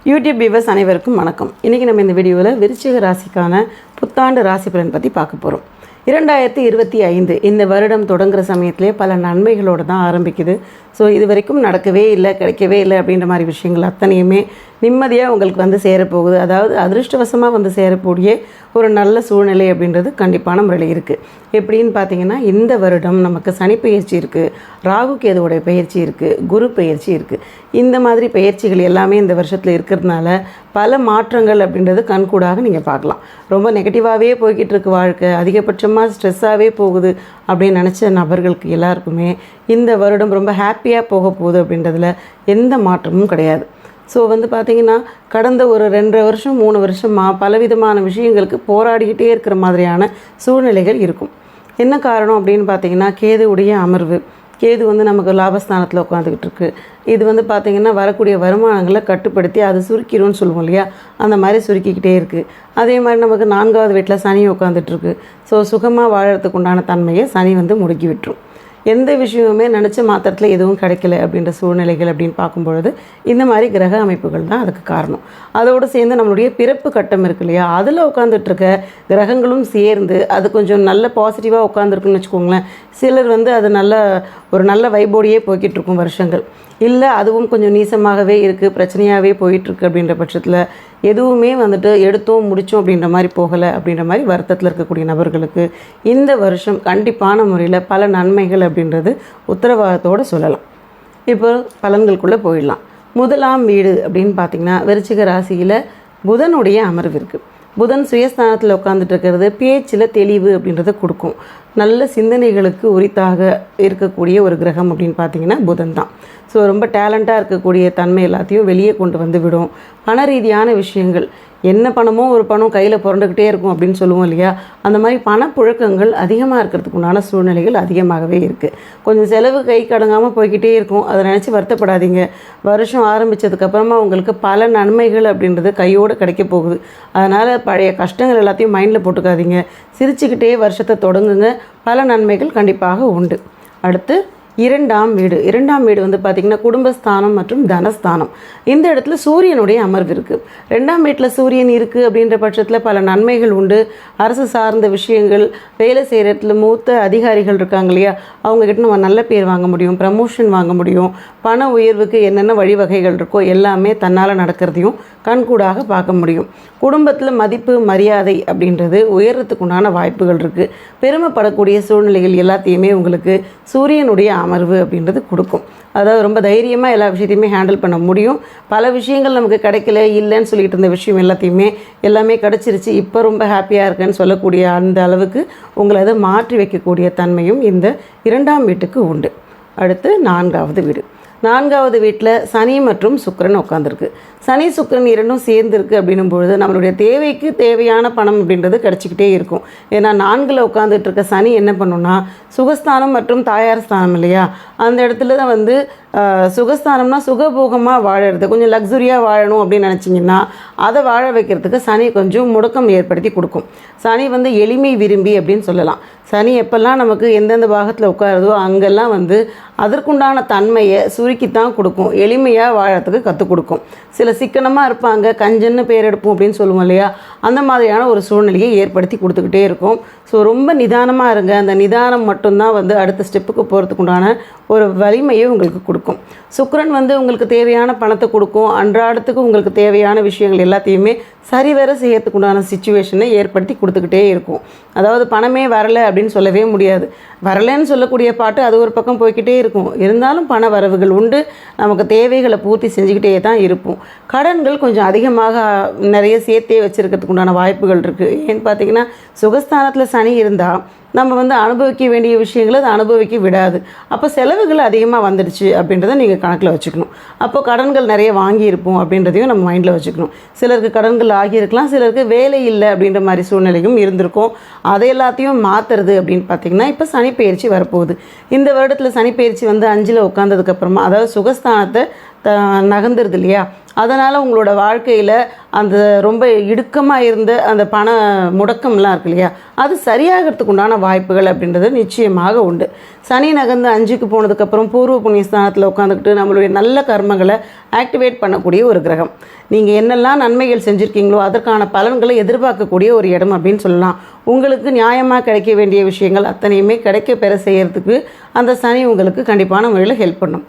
YouTube viewers அனைவருக்கும் வணக்கம். இன்றைக்கி நம்ம இந்த வீடியோவில் விருச்சிக ராசிக்கான புத்தாண்டு ராசி பலன் பற்றி பார்க்க போகிறோம். 2025 இந்த வருடம் தொடங்குகிற சமயத்திலே பல நன்மைகளோடு தான் ஆரம்பிக்குது. ஸோ இது வரைக்கும் நடக்கவே இல்லை, கிடைக்கவே இல்லை அப்படின்ற மாதிரி விஷயங்கள் அத்தனையுமே நிம்மதியாக உங்களுக்கு வந்து சேரப்போகுது. அதாவது அதிர்ஷ்டவசமாக வந்து சேரக்கூடிய ஒரு நல்ல சூழ்நிலை அப்படின்றது கண்டிப்பான முறையில் இருக்குது. எப்படின்னு பார்த்தீங்கன்னா, இந்த வருடம் நமக்கு சனி பயிற்சி இருக்குது, ராகு கேதுவோடைய பயிற்சி இருக்குது, குரு பயிற்சி இருக்குது. இந்த மாதிரி பயிற்சிகள் எல்லாமே இந்த வருஷத்தில் இருக்கிறதுனால பல மாற்றங்கள் அப்படின்றது கண்கூடாக நீங்கள் பார்க்கலாம். ரொம்ப நெகட்டிவாகவே போய்கிட்டு இருக்கு வாழ்க்கை, அதிகபட்சமாக ஸ்ட்ரெஸ்ஸாகவே போகுது அப்படின்னு நினச்ச நபர்களுக்கு எல்லாருக்குமே இந்த வருடம் ரொம்ப ஹாப்பியாக போக போகுது அப்படின்றதுல எந்த மாற்றமும் கிடையாது. ஸோ வந்து பார்த்திங்கன்னா, கடந்த ஒரு 2.5 வருஷம் 3 வருஷமாக பலவிதமான விஷயங்களுக்கு போராடிக்கிட்டே இருக்கிற மாதிரியான சூழ்நிலைகள் இருக்கும். என்ன காரணம் அப்படின்னு பார்த்திங்கன்னா, கேதுவுடைய அமர்வு. கேது வந்து நமக்கு லாபஸ்தானத்தில் உட்காந்துக்கிட்டு இருக்கு. இது வந்து பார்த்திங்கன்னா வரக்கூடிய வருமானங்களை கட்டுப்படுத்தி அது சுருக்கிடும்னு சொல்லுவோம் இல்லையா, அந்த மாதிரி சுருக்கிக்கிட்டே இருக்குது. அதே மாதிரி நமக்கு 4வது வீட்டில் சனி உட்காந்துட்ருக்கு. ஸோ சுகமாக வாழறதுக்கு உண்டான தன்மையை சனி வந்து முடுக்கி விட்டுரும். எந்த விஷயமுமே நினச்ச மாத்திரத்தில் எதுவும் கிடைக்கல அப்படின்ற சூழ்நிலைகள் அப்படின்னு பார்க்கும்பொழுது இந்த மாதிரி கிரக அமைப்புகள் தான் அதுக்கு காரணம். அதோடு சேர்ந்து நம்மளுடைய பிறப்பு கட்டம் இருக்கு இல்லையா, அதில் உட்காந்துட்ருக்க கிரகங்களும் சேர்ந்து அது கொஞ்சம் நல்ல பாசிட்டிவாக உட்காந்துருக்குன்னு வச்சுக்கோங்களேன். சிலர் வந்து அது ஒரு நல்ல வைபோடியே போய்கிட்டு இருக்கும் வருஷங்கள். இல்லை அதுவும் கொஞ்சம் நீசமாகவே இருக்குது, பிரச்சனையாகவே போயிட்டுருக்கு அப்படின்ற பட்சத்தில் எதுவுமே வந்துட்டு எடுத்தோம் முடித்தோம் அப்படின்ற மாதிரி போகலை அப்படின்ற மாதிரி வருத்தத்தில் இருக்கக்கூடிய நபர்களுக்கு இந்த வருஷம் கண்டிப்பான முறையில் பல நன்மைகள் அப்படின்றது உத்தரவாதத்தோடு சொல்லலாம். இப்போ பலன்களுக்குள்ளே போயிடலாம். 1ஆம் வீடு அப்படின்னு பார்த்திங்கன்னா, விருச்சிக ராசியில் புதனுடைய அமர்வு இருக்குது. புதன் சுயஸ்தானத்தில் உட்காந்துட்டு இருக்கிறது பேச்சில் தெளிவு அப்படின்றத கொடுக்கும். நல்ல சிந்தனைகளுக்கு உரித்தாக இருக்கக்கூடிய ஒரு கிரகம் அப்படின்னு பார்த்தீங்கன்னா புதன் தான். ஸோ ரொம்ப டேலண்ட்டாக இருக்கக்கூடிய தன்மை எல்லாத்தையும் வெளியே கொண்டு வந்து விடும். பண ரீதியான விஷயங்கள், என்ன பணமோ ஒரு பணம் கையில் புரண்டுக்கிட்டே இருக்கும் அப்படின்னு சொல்லுவோம் இல்லையா, அந்த மாதிரி பணப்புழக்கங்கள் அதிகமாக இருக்கிறதுக்கு உண்டான சூழ்நிலைகள் அதிகமாகவே இருக்குது. கொஞ்சம் செலவு கை கடங்காமல் போய்கிட்டே இருக்கும். அதை நினச்சி வருத்தப்படாதீங்க. வருஷம் ஆரம்பித்ததுக்கப்புறமா உங்களுக்கு பல நன்மைகள் அப்படின்றது கையோடு கிடைக்க போகுது. அதனால் பழைய கஷ்டங்கள் எல்லாத்தையும் மைண்டில் போட்டுக்காதீங்க. சிரிச்சுக்கிட்டே வருஷத்தை தொடங்குங்க. பல நன்மைகள் கண்டிப்பாக உண்டு. அடுத்து 2ஆம் வீடு. 2ஆம் வீடு வந்து பார்த்திங்கன்னா குடும்பஸ்தானம் மற்றும் தனஸ்தானம். இந்த இடத்துல சூரியனுடைய அமர்வு இருக்குது. 2ஆம் வீட்டில் சூரியன் இருக்குது அப்படின்ற பட்சத்தில் பல நன்மைகள் உண்டு. அரசு சார்ந்த விஷயங்கள், வேலை செய்கிற இடத்துல மூத்த அதிகாரிகள் இருக்காங்க இல்லையா, அவங்கக்கிட்ட நம்ம நல்ல பேர் வாங்க முடியும், ப்ரமோஷன் வாங்க முடியும். பண உயர்வுக்கு என்னென்ன வழிவகைகள் இருக்கோ எல்லாமே தன்னால் நடக்கிறதையும் கண்கூடாக பார்க்க முடியும். குடும்பத்தில் மதிப்பு மரியாதை அப்படின்றது உயர்றதுக்குண்டான வாய்ப்புகள் இருக்குது. பெருமைப்படக்கூடிய சூழ்நிலைகள் எல்லாத்தையுமே உங்களுக்கு சூரியனுடைய அமர்வு அப்படின்றது கொடுக்கும். அதாவது ரொம்ப தைரியமாக எல்லா விஷயத்தையுமே ஹேண்டில் பண்ண முடியும். பல விஷயங்கள் நமக்கு கிடைக்கல, இல்லைன்னு சொல்லிட்டு இருந்த விஷயம் எல்லாமே கிடச்சிருச்சு, இப்போ ரொம்ப ஹாப்பியாக இருக்குன்னு சொல்லக்கூடிய அந்த அளவுக்கு உங்களை அதை மாற்றி வைக்கக்கூடிய தன்மையும் இந்த 2ஆம் வீட்டுக்கு உண்டு. அடுத்து 4வது வீடு. 4வது வீட்டில் சனி மற்றும் சுக்கிரன் உட்காந்துருக்கு. சனி சுக்கிரன் இரண்டும் சேர்ந்துருக்கு அப்படின்னும் பொழுது நம்மளுடைய தேவைக்கு தேவையான பணம் அப்படின்றது கிடச்சிக்கிட்டே இருக்கும். ஏன்னா 4ல் உட்காந்துட்டு இருக்க சனி என்ன பண்ணுன்னா, சுகஸ்தானம் மற்றும் தாயார் ஸ்தானம் இல்லையா, அந்த இடத்துல தான் வந்து சுகஸ்தானம்னா சுகபோகமாக வாழறது, கொஞ்சம் லக்ஸுரியாக வாழணும் அப்படின்னு நினச்சிங்கன்னா அதை வாழ வைக்கிறதுக்கு சனி கொஞ்சம் முடக்கம் ஏற்படுத்தி கொடுக்கும். சனி வந்து எளிமை விரும்பி அப்படின்னு சொல்லலாம். சனி எப்பெல்லாம் நமக்கு எந்தெந்த பாகத்தில் உட்காருதோ அங்கெல்லாம் வந்து அதற்குண்டான தன்மையை சுருக்கித்தான் கொடுக்கும். எளிமையாக வாழறதுக்கு கற்றுக் கொடுக்கும். சில சிக்கனமாக இருப்பாங்க, கஞ்சன்னு பேர் எடுப்போம் அப்படின்னு சொல்லுவோம் இல்லையா, அந்த மாதிரியான ஒரு சூழ்நிலையை ஏற்படுத்தி கொடுத்துக்கிட்டே இருக்கும். ஸோ ரொம்ப நிதானமாக இருங்க. அந்த நிதானம் மட்டும்தான் வந்து அடுத்த ஸ்டெப்புக்கு போகிறதுக்கு உண்டான ஒரு வலிமையை உங்களுக்கு கொடுக்கும். சுக்கிரன் வந்து உங்களுக்கு தேவையான பணத்தை கொடுக்கும். அன்றாடத்துக்கு உங்களுக்கு தேவையான விஷயங்கள் எல்லாத்தையுமே சரிவர செய்யறதுக்கு உண்டான சிச்சுவேஷனை ஏற்படுத்தி கொடுத்துக்கிட்டே இருக்கும். அதாவது பணமே வரலை அப்படின்னு சொல்லவே முடியாது. வரலைன்னு சொல்லக்கூடிய பாட்டு அது ஒரு பக்கம் போய்கிட்டே இருக்கும். இருந்தாலும் பண வரவுகள் உண்டு. நமக்கு தேவைகளை பூர்த்தி செஞ்சுக்கிட்டே தான் இருப்போம். கடன்கள் கொஞ்சம் அதிகமாக நிறைய சேர்த்தே வச்சுருக்கிறதுக்கு உண்டான வாய்ப்புகள் இருக்குது. ஏன்னு பார்த்தீங்கன்னா, சுகஸ்தானத்தில் சனி இருந்தால் நம்ம வந்து அனுபவிக்க வேண்டிய விஷயங்களை அதை அனுபவிக்க விடாது. அப்போ செலவுகள் அதிகமாக வந்துடுச்சு அப்படின்றத நீங்கள் கணக்கில் வச்சுக்கணும். அப்போ கடன்கள் நிறைய வாங்கியிருப்போம் அப்படின்றதையும் நம்ம மைண்டில் வச்சுக்கணும். சிலருக்கு கடன்கள் ஆகியிருக்கலாம், சிலருக்கு வேலை இல்லை அப்படின்ற மாதிரி சூழ்நிலையும் இருந்திருக்கும். அதை எல்லாத்தையும் மாற்றுறது அப்படின்னு பார்த்திங்கன்னா, இப்போ சனிப்பெயர்ச்சி வரப்போகுது. இந்த வருடத்தில் சனிப்பெயர்ச்சி வந்து 5ல் உட்காந்ததுக்கப்புறமா, அதாவது சுகஸ்தானத்தை நகர்ந்துருது இல்லையா, அதனால் உங்களோட வாழ்க்கையில் அந்த ரொம்ப இடுக்கமாக இருந்த அந்த பண முடக்கம்லாம் இருக்கு இல்லையா, அது சரியாகிறதுக்கு உண்டான வாய்ப்புகள் அப்படின்றது நிச்சயமாக உண்டு. சனி நகர்ந்து 5க்கு போனதுக்கப்புறம் பூர்வ புண்ணிய ஸ்தானத்தில் உட்காந்துக்கிட்டு நம்மளுடைய நல்ல கர்மங்களை ஆக்டிவேட் பண்ணக்கூடிய ஒரு கிரகம். நீங்கள் என்னெல்லாம் நன்மைகள் செஞ்சுருக்கீங்களோ அதற்கான பலன்களை எதிர்பார்க்கக்கூடிய ஒரு இடம் அப்படின்னு சொல்லலாம். உங்களுக்கு நியாயமாக கிடைக்க வேண்டிய விஷயங்கள் அத்தனையுமே கிடைக்க பெற செய்கிறதுக்கு அந்த சனி உங்களுக்கு கண்டிப்பான முறையில் ஹெல்ப் பண்ணும்.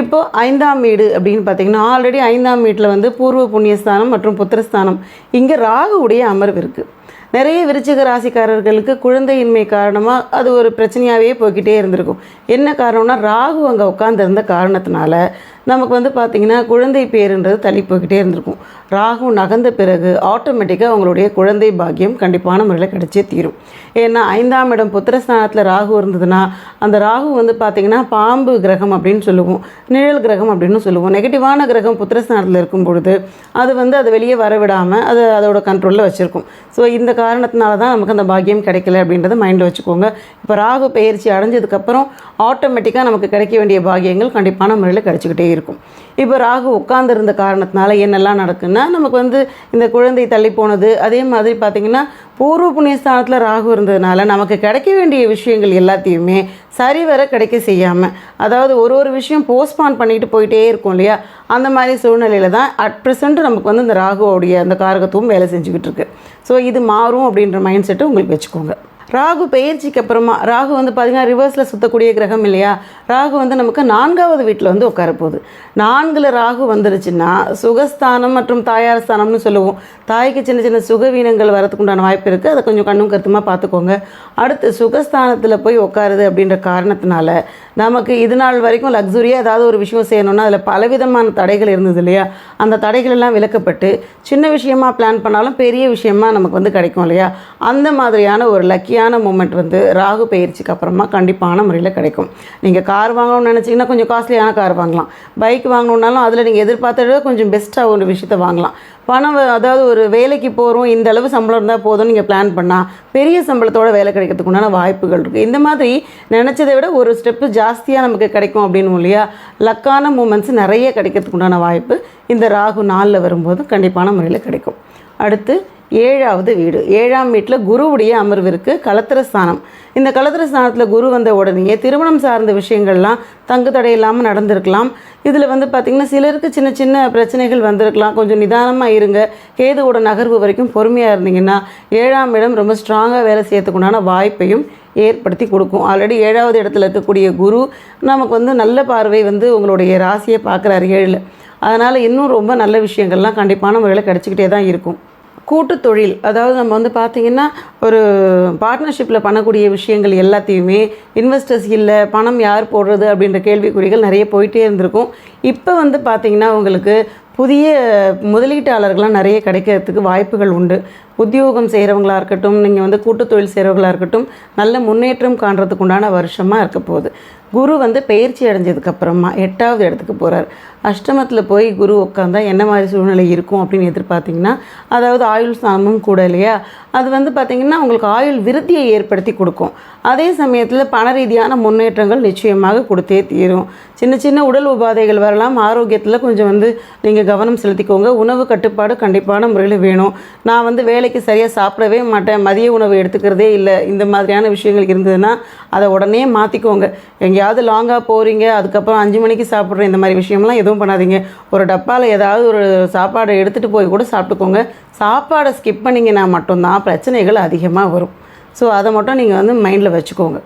இப்போது 5ஆம் வீடு அப்படின்னு பார்த்திங்கன்னா, ஆல்ரெடி 5ஆம் வீட்டில் வந்து பூர்வ புண்ணியஸ்தானம் மற்றும் புத்திரஸ்தானம், இங்கே ராகுவுடைய அமர்வு இருக்குது. நிறைய விருச்சிக ராசிக்காரர்களுக்கு குழந்தையின்மை காரணமாக அது ஒரு பிரச்சனையாகவே போய்கிட்டே இருந்திருக்கும். என்ன காரணம்னா, ராகு அங்கே உட்காந்துருந்த காரணத்தினால நமக்கு வந்து பார்த்திங்கன்னா குழந்தை பேருன்றது தள்ளி போய்கிட்டே இருந்திருக்கும். ராகு நகர்ந்த பிறகு ஆட்டோமேட்டிக்காக அவங்களுடைய குழந்தை பாக்கியம் கண்டிப்பான முறையில் கிடைச்சே தீரும். ஏன்னா 5ஆம் இடம் புத்திரஸ்தானத்தில் ராகு இருந்ததுன்னா, அந்த ராகு வந்து பார்த்திங்கன்னா பாம்பு கிரகம் அப்படின்னு சொல்லுவோம், நிழல் கிரகம் அப்படின்னு சொல்லுவோம். நெகட்டிவான கிரகம் புத்திரஸ்தானத்தில் இருக்கும் பொழுது அது வந்து அதை வெளியே வரவிடாமல் அது அதோட கண்ட்ரோலில் வச்சுருக்கும். ஸோ இந்த காரணத்தினால தான் நமக்கு அந்த பாக்கியம் கிடைக்கல அப்படின்றத மைண்டில் வச்சுக்கோங்க. இப்போ ராகு பயிற்சி அடைஞ்சதுக்கப்புறம் ஆட்டோமேட்டிக்காக நமக்கு கிடைக்க வேண்டிய பாக்கியங்கள் கண்டிப்பான முறையில் கிடைச்சிக்கிட்டே இருக்கும். இப்போ ராகு உட்கார்ந்துருந்த காரணத்தினால என்னெல்லாம் நடக்குன்னா, நமக்கு வந்து இந்த குழந்தை தள்ளி போனது, அதே மாதிரி பார்த்திங்கன்னா பூர்வ புண்ணியஸ்தானத்தில் ராகு இருந்ததுனால நமக்கு கிடைக்க வேண்டிய விஷயங்கள் எல்லாத்தையுமே சரிவர கிடைக்க செய்யாமல், அதாவது ஒரு விஷயம் போஸ்ட்பான் பண்ணிட்டு போயிட்டே இருக்கும் இல்லையா, அந்த மாதிரி சூழ்நிலையில் தான் அட் ப்ரெசென்ட் நமக்கு வந்து இந்த ராகுவோடைய அந்த காரகத்துவம் வேலை செஞ்சுக்கிட்டு இருக்கு. ஸோ இது மாறும் அப்படின்ற மைண்ட் செட்டு உங்களுக்கு வச்சுக்கோங்க. ராகு பெயர்ச்சிக்கு அப்புறமா ராகு வந்து பார்த்திங்கன்னா ரிவர்ஸில் சுற்றக்கூடிய கிரகம் இல்லையா, ராகு வந்து நமக்கு 4ஆவது வீட்டில் வந்து உட்காரப்போகுது. 4ல் ராகு வந்துருச்சுன்னா சுகஸ்தானம் மற்றும் தாயார் ஸ்தானம்னு சொல்லுவோம். தாய்க்கு சின்ன சின்ன சுகவீனங்கள் வரதுக்கு உண்டான வாய்ப்பு இருக்குது. அதை கொஞ்சம் கண்ணும் கருத்துமாக பார்த்துக்கோங்க. அடுத்து சுகஸ்தானத்தில் போய் உட்காருது அப்படின்ற காரணத்தினால நமக்கு இது நாள் வரைக்கும் லக்ஸுரியாக ஏதாவது ஒரு விஷயம் செய்யணும்னா அதில் பலவிதமான தடைகள் இருந்தது இல்லையா, அந்த தடைகள் எல்லாம் விலக்கப்பட்டு சின்ன விஷயமா பிளான் பண்ணாலும் பெரிய விஷயமா நமக்கு வந்து கிடைக்கும் இல்லையா, அந்த மாதிரியான ஒரு லக்கியான மூமெண்ட் வந்து ராகு பயிற்சிக்கு அப்புறமா கண்டிப்பான முறையில் கிடைக்கும். நீங்கள் கார் வாங்கணும்னு நினச்சிங்கன்னா கொஞ்சம் காஸ்ட்லியான கார் வாங்கலாம். பைக் வாங்கணுன்னாலும் அதில் நீங்கள் எதிர்பார்த்தத கொஞ்சம் பெஸ்ட்டாக ஒரு விஷயத்தை வாங்கலாம். பணம், அதாவது ஒரு வேலைக்கு போகிறோம், இந்த அளவு சம்பளம் இருந்தால் போதும் நீங்கள் பிளான் பண்ணால் பெரிய சம்பளத்தோட வேலை கிடைக்கிறதுக்கு உண்டான வாய்ப்புகள் இருக்குது. இந்த மாதிரி நினச்சதை விட ஒரு ஸ்டெப்பு ஜாஸ்தியாக நமக்கு கிடைக்கும் அப்படின்னு இல்லையா, லக்கான மூமெண்ட்ஸ் நிறைய கிடைக்கிறதுக்கு உண்டான வாய்ப்பு இந்த ராகு 4ல் வரும்போது கண்டிப்பான முறையில் கிடைக்கும். அடுத்து 7ஆவது வீடு. 7ஆம் வீட்டில் குருவுடைய அமர்வு இருக்குது, கலத்திரஸ்தானம். இந்த கலத்திரஸ்தானத்தில் குரு வந்த உடனேயே திருமணம் சார்ந்த விஷயங்கள்லாம் தங்கு தடை இல்லாமல் நடந்திருக்கலாம். இதில் வந்து பார்த்திங்கன்னா சிலருக்கு சின்ன சின்ன பிரச்சனைகள் வந்திருக்கலாம். கொஞ்சம் நிதானமாக இருங்க. கேதுவோட நகர்வு வரைக்கும் பொறுமையாக இருந்தீங்கன்னா 7ஆம் இடம் ரொம்ப ஸ்ட்ராங்காக வேலை செய்யறதுக்கு உண்டான வாய்ப்பையும் ஏற்படுத்தி கொடுக்கும். ஆல்ரெடி 7ஆவது இடத்துல இருக்கக்கூடிய குரு நமக்கு வந்து நல்ல பார்வை வந்து உங்களுடைய ராசியை பார்க்குறாரு 7ல். அதனால் இன்னும் ரொம்ப நல்ல விஷயங்கள்லாம் கண்டிப்பான முறையில் கிடச்சிக்கிட்டே தான் இருக்கும். கூட்டு தொழில், அதாவது நம்ம வந்து பார்த்திங்கன்னா ஒரு பார்ட்னர்ஷிப்பில் பண்ணக்கூடிய விஷயங்கள் எல்லாத்தையுமே இன்வெஸ்டர்ஸ் இல்லை, பணம் யார் போடுறது அப்படின்ற கேள்விக்குறிகள் நிறைய போயிட்டே இருந்திருக்கும். இப்போ வந்து பார்த்திங்கன்னா உங்களுக்கு புதிய முதலீட்டாளர்கள்லாம் நிறைய கிடைக்கிறதுக்கு வாய்ப்புகள் உண்டு. உத்தியோகம் செய்கிறவங்களாக இருக்கட்டும், நீங்கள் வந்து கூட்டுத் தொழில் செய்கிறவங்களாக இருக்கட்டும், நல்ல முன்னேற்றம் காண்றதுக்கு உண்டான வருஷமாக இருக்க போகுது. குரு வந்து பெயர்ச்சி அடைஞ்சதுக்கப்புறமா 8ஆவது இடத்துக்கு போகிறார். அஷ்டமத்தில் போய் குரு உட்காந்தா என்ன மாதிரி சூழ்நிலை இருக்கும் அப்படின்னு எதிர்பார்த்திங்கன்னா, அதாவது ஆயுள் ஸ்தானமும் கூட இல்லையா, அது வந்து பார்த்திங்கன்னா உங்களுக்கு ஆயுள் விருத்தியை ஏற்படுத்தி கொடுக்கும். அதே சமயத்தில் பண ரீதியான முன்னேற்றங்கள் நிச்சயமாக கொடுத்தே தீரும். சின்ன சின்ன உடல் உபாதைகள் வரலாம். ஆரோக்கியத்தில் கொஞ்சம் வந்து நீங்கள் கவனம் செலுத்திக்கோங்க. உணவு கட்டுப்பாடு கண்டிப்பான முறையில் வேணும். நான் வந்து வேலைக்கு சரியாக சாப்பிடவே மாட்டேன், மதிய உணவு எடுத்துக்கிறதே இல்லை, இந்த மாதிரியான விஷயங்கள் இருந்ததுன்னா அதை உடனே மாற்றிக்கோங்க. எங்கேயாவது லாங்காக போகிறீங்க, அதுக்கப்புறம் 5 மணிக்கு சாப்பிட்றேன், இந்த மாதிரி விஷயம்லாம் எதுவும் பண்ணாதீங்க. ஒரு டப்பாவில் ஏதாவது ஒரு சாப்பாடை எடுத்துகிட்டு போய் கூட சாப்பிட்டுக்கோங்க. சாப்பாடை ஸ்கிப் பண்ணிங்கன்னா மட்டும்தான் பிரச்சனைகள் அதிகமாக வரும். ஸோ அதை மட்டும் நீங்கள் வந்து மைண்டில் வச்சுக்கோங்க.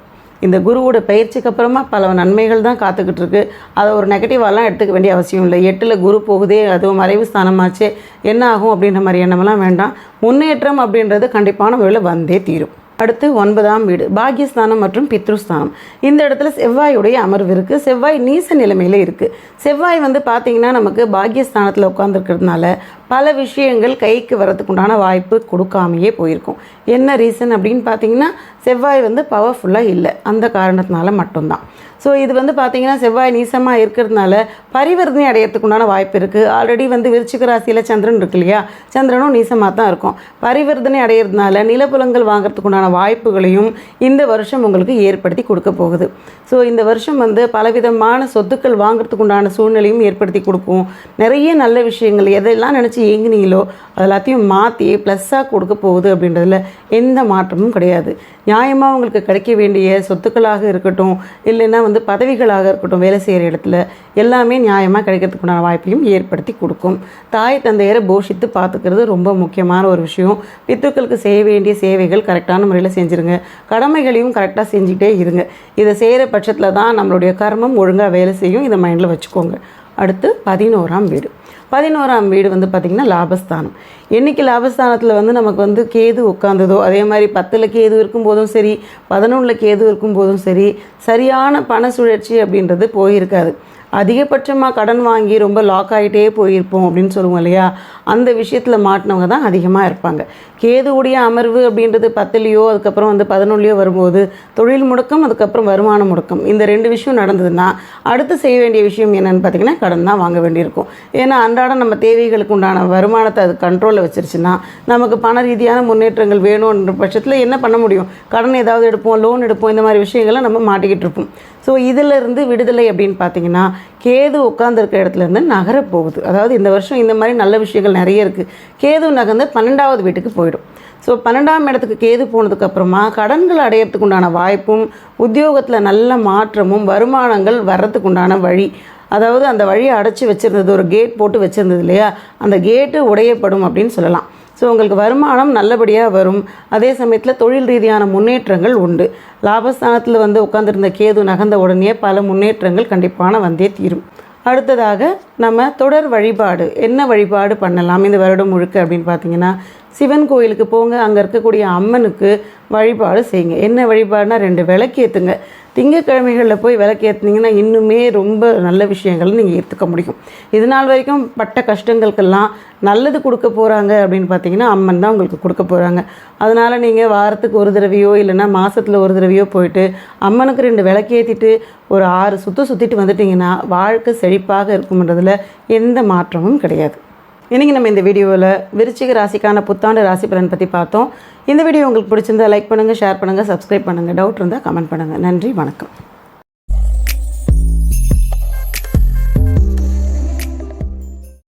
இந்த குருவோட பயிற்சிக்கு அப்புறமா பல நன்மைகள் தான் காத்துக்கிட்டு இருக்கு. அதை ஒரு நெகட்டிவாலாம் எடுத்துக்க வேண்டிய அவசியம் இல்லை. 8ல் குரு போகுதே, அதுவும் மறைவு ஸ்தானமாச்சே, என்ன ஆகும் அப்படின்ற மாதிரி எண்ணமெல்லாம் வேண்டாம். முன்னேற்றம் அப்படின்றது கண்டிப்பான முறையில் வந்தே தீரும். அடுத்து 9ஆம் வீடு, பாக்யஸ்தானம் மற்றும் பித்ருஸ்தானம். இந்த இடத்துல செவ்வாயுடைய அமர்வு இருக்குது. செவ்வாய் நீச நிலைமையில் இருக்குது. செவ்வாய் வந்து பார்த்திங்கன்னா நமக்கு பாக்யஸ்தானத்தில் உட்காந்துருக்கிறதுனால பல விஷயங்கள் கைக்கு வரதுக்குண்டான வாய்ப்பு கொடுக்காமையே போயிருக்கும். என்ன ரீசன் அப்படின்னு பார்த்தீங்கன்னா, செவ்வாய் வந்து பவர்ஃபுல்லாக இல்லை, அந்த காரணத்தினால மட்டும்தான். ஸோ இது வந்து பார்த்திங்கன்னா செவ்வாய் நீசமாக இருக்கிறதுனால பரிவர்த்தனை அடையிறதுக்குண்டான வாய்ப்பு இருக்குது. ஆல்ரெடி வந்து விருச்சிக ராசியில் சந்திரன் இருக்கு இல்லையா, சந்திரனும் நீசமாக தான் இருக்கும். பரிவர்த்தனை அடையிறதுனால நிலப்புலங்கள் வாங்கிறதுக்குண்டான வாய்ப்புகளையும் இந்த வருஷம் உங்களுக்கு ஏற்படுத்தி கொடுக்க போகுது. ஸோ இந்த வருஷம் வந்து பலவிதமான சொத்துக்கள் வாங்கிறதுக்குண்டான சூழ்நிலையும் ஏற்படுத்தி கொடுக்கும். நிறைய நல்ல விஷயங்கள் எதெல்லாம் நினச்சி ஏங்கினீங்களோ அது எல்லாத்தையும் மாற்றி ப்ளஸ்ஸாக கொடுக்க போகுது அப்படின்றதுல எந்த மாற்றமும் கிடையாது. நியாயமாக உங்களுக்கு கிடைக்க வேண்டிய சொத்துக்களாக இருக்கட்டும், இல்லைன்னா வந்து பதவிகளாக இருக்கட்டும், வேலை செய்கிற இடத்துல எல்லாமே நியாயமாக கிடைக்கிறதுக்குண்டான வாய்ப்பையும் ஏற்படுத்தி கொடுக்கும். தாய் தந்தையரை போஷித்து பார்த்துக்கிறது ரொம்ப முக்கியமான ஒரு விஷயம். பித்ருக்களுக்கு செய்ய வேண்டிய சேவைகள் கரெக்டான முறையில் செஞ்சுருங்க. கடமைகளையும் கரெக்டாக செஞ்சுக்கிட்டே இருங்க. இதை செய்கிற பட்சத்தில் தான் நம்மளுடைய கர்மம் ஒழுங்காக வேலை செய்யும். இதை மைண்டில் வச்சுக்கோங்க. அடுத்து 11ஆம் வீடு. 11ஆம் வீடு வந்து பார்த்திங்கன்னா லாபஸ்தானம். என்றைக்கு லாபஸ்தானத்தில் வந்து நமக்கு வந்து கேது உட்காந்ததோ, அதே மாதிரி 10ல் கேது இருக்கும்போதும் சரி, 11ல் கேது இருக்கும்போதும் சரி, சரியான பண சுழற்சி அப்படின்றது போயிருக்காது. அதிகபட்சமாக கடன் வாங்கி ரொம்ப லாக் ஆகிட்டே போயிருப்போம் அப்படின்னு சொல்லுவோம் இல்லையா, அந்த விஷயத்தில் மாட்டினவங்க தான் அதிகமாக இருப்பாங்க. கேதுவுடைய அமர்வு அப்படின்றது 10லையோ அதுக்கப்புறம் வந்து 11லையோ வரும்போது தொழில் முடக்கம், அதுக்கப்புறம் வருமான முடக்கம், இந்த 2 விஷயம் நடந்ததுன்னா அடுத்து செய்ய வேண்டிய விஷயம் என்னென்னு பார்த்திங்கன்னா கடன் தான் வாங்க வேண்டியிருக்கும். ஏன்னா அன்றாடம் நம்ம தேவைகளுக்கு உண்டான வருமானத்தை அது கண்ட்ரோலில் வச்சிருச்சுன்னா நமக்கு பண ரீதியான முன்னேற்றங்கள் வேணுன்ற பட்சத்தில் என்ன பண்ண முடியும்? கடன் ஏதாவது எடுப்போம், லோன் எடுப்போம், இந்த மாதிரி விஷயங்களை நம்ம மாட்டிக்கிட்டு இருப்போம். ஸோ இதிலிருந்து விடுதலை அப்படின்னு பார்த்தீங்கன்னா கேது உட்காந்துருக்க இடத்துலேருந்து நகரப்போகுது. அதாவது இந்த வருஷம் இந்த மாதிரி நல்ல விஷயங்கள் நிறைய இருக்குது. கேது நகர்ந்து 12வது வீட்டுக்கு போயிடும். ஸோ 12ஆம் இடத்துக்கு கேது போனதுக்கப்புறமா கடன்கள் அடையிறதுக்கு உண்டான வாய்ப்பும், உத்தியோகத்தில் நல்ல மாற்றமும், வருமானங்கள் வர்றதுக்கு உண்டான வழி, அதாவது அந்த வழியை அடைச்சி வச்சுருந்தது, ஒரு கேட் போட்டு வச்சுருந்தது இல்லையா, அந்த கேட்டு உடையப்படும் அப்படின்னு சொல்லலாம். ஸோ உங்களுக்கு வருமானம் நல்லபடியாக வரும். அதே சமயத்தில் தொழில் ரீதியான முன்னேற்றங்கள் உண்டு. லாபஸ்தானத்தில் வந்து உட்காந்துருந்த கேது நகர்ந்த உடனே பல முன்னேற்றங்கள் கண்டிப்பான வந்தே தீரும். அடுத்ததாக நம்ம தொடர் வழிபாடு, என்ன வழிபாடு பண்ணலாம் இந்த வருடம் முழுக்க அப்படின்னு பார்த்தீங்கன்னா, சிவன் கோயிலுக்கு போங்க, அங்கே இருக்கக்கூடிய அம்மனுக்கு வழிபாடு செய்யுங்க. என்ன வழிபாடுனா 2 விளக்கு ஏற்றுங்க. திங்கக்கிழமைகளில் போய் விளக்கு ஏற்றுனீங்கன்னா இன்னுமே ரொம்ப நல்ல விஷயங்கள் நீங்கள் ஏற்றுக்க முடியும். இது நாள் வரைக்கும் பட்ட கஷ்டங்களுக்கெல்லாம் நல்லது கொடுக்க போகிறாங்க அப்படின்னு பார்த்தீங்கன்னா அம்மன் தான் உங்களுக்கு கொடுக்க போகிறாங்க. அதனால் நீங்கள் வாரத்துக்கு ஒரு தடவையோ இல்லைன்னா மாதத்தில் ஒரு தடவையோ போயிட்டு அம்மனுக்கு 2 விளக்கு ஏற்றிட்டு ஒரு 6 சுற்றிட்டு வந்துட்டிங்கன்னா வாழ்க்கை செழிப்பாக இருக்கும்ன்றதில் எந்த மாற்றமும் கிடையாது. இன்றைக்கி நம்ம இந்த வீடியோவில் விருச்சிக ராசிக்கான புத்தாண்டு ராசி பலன் பற்றி பார்த்தோம். இந்த வீடியோ உங்களுக்கு பிடிச்சிருந்தா லைக் பண்ணுங்கள், ஷேர் பண்ணுங்கள், சப்ஸ்கிரைப் பண்ணுங்கள். டவுட் இருந்தால் கமெண்ட் பண்ணுங்கள். நன்றி, வணக்கம்.